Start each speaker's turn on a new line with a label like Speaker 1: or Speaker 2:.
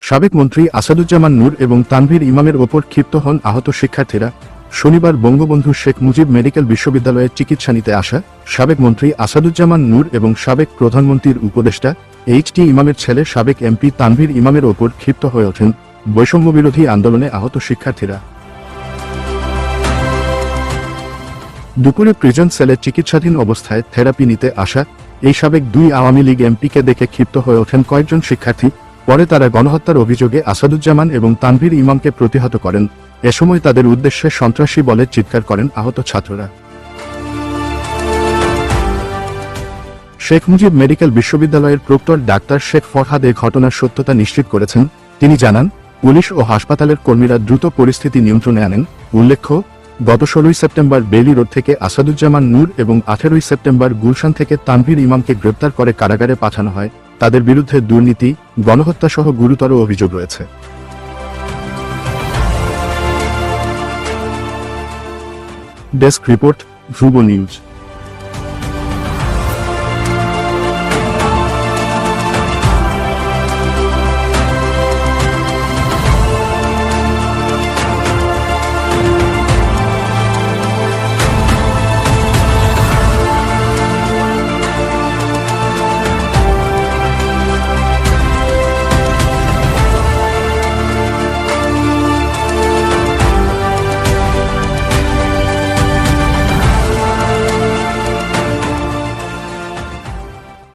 Speaker 1: সাবেক মন্ত্রী আসাদুজ্জামান নূর এবং তানভীর ইমামের ওপর ক্ষিপ্ত হন আহত শিক্ষার্থীরা। শনিবার বঙ্গবন্ধু শেখ মুজিব মেডিকেল বিশ্ববিদ্যালয়ে চিকিৎসা নিতে আসা সাবেক মন্ত্রী আসাদুজ্জামান নূর এবং সাবেক প্রধানমন্ত্রীর উপদেষ্টা এইচ.টি. ইমামের ছেলে সাবেক এমপি তানভীর ইমামের ওপর ক্ষিপ্ত হয়ে ওঠেন বৈষম্যবিরোধী আন্দোলনে আহত শিক্ষার্থীরা। দুপুরে প্রিজন সেলে চিকিৎসাধীন অবস্থায় থেরাপি নিতে আসা এই সাবেক দুই আওয়ামী লীগ এমপিকে দেখে ক্ষিপ্ত হয়ে ওঠেন কয়েকজন শিক্ষার্থী। পরে তারা গণহত্যার অভিযোগে আসাদুজ্জামান এবং তানভীর ইমামকে প্রতিহত করেন। এ সময় তাদের উদ্দেশ্যে সন্ত্রাসী বলে চিৎকার করেন আহত ছাত্ররা। শেখ মুজিব মেডিকেল বিশ্ববিদ্যালয়ের প্রক্টর ডাক্তার শেখ ফরহাদ এ ঘটনার সত্যতা নিশ্চিত করেছেন। তিনি জানান, পুলিশ ও হাসপাতালের কর্মীরা দ্রুত পরিস্থিতি নিয়ন্ত্রণে আনেন। উল্লেখ্য, গত 16 সেপ্টেম্বর বেইলি রোড থেকে আসাদুজ্জামান নূর এবং 18 সেপ্টেম্বর গুলশান থেকে তানভীর ইমামকে গ্রেপ্তার করে কারাগারে পাঠানো হয়। তাদের বিরুদ্ধে দুর্নীতি, গণহত্যা সহ গুরুতর অভিযোগ রয়েছে। ডেস্ক রিপোর্ট, ধ্রুব নিউজ।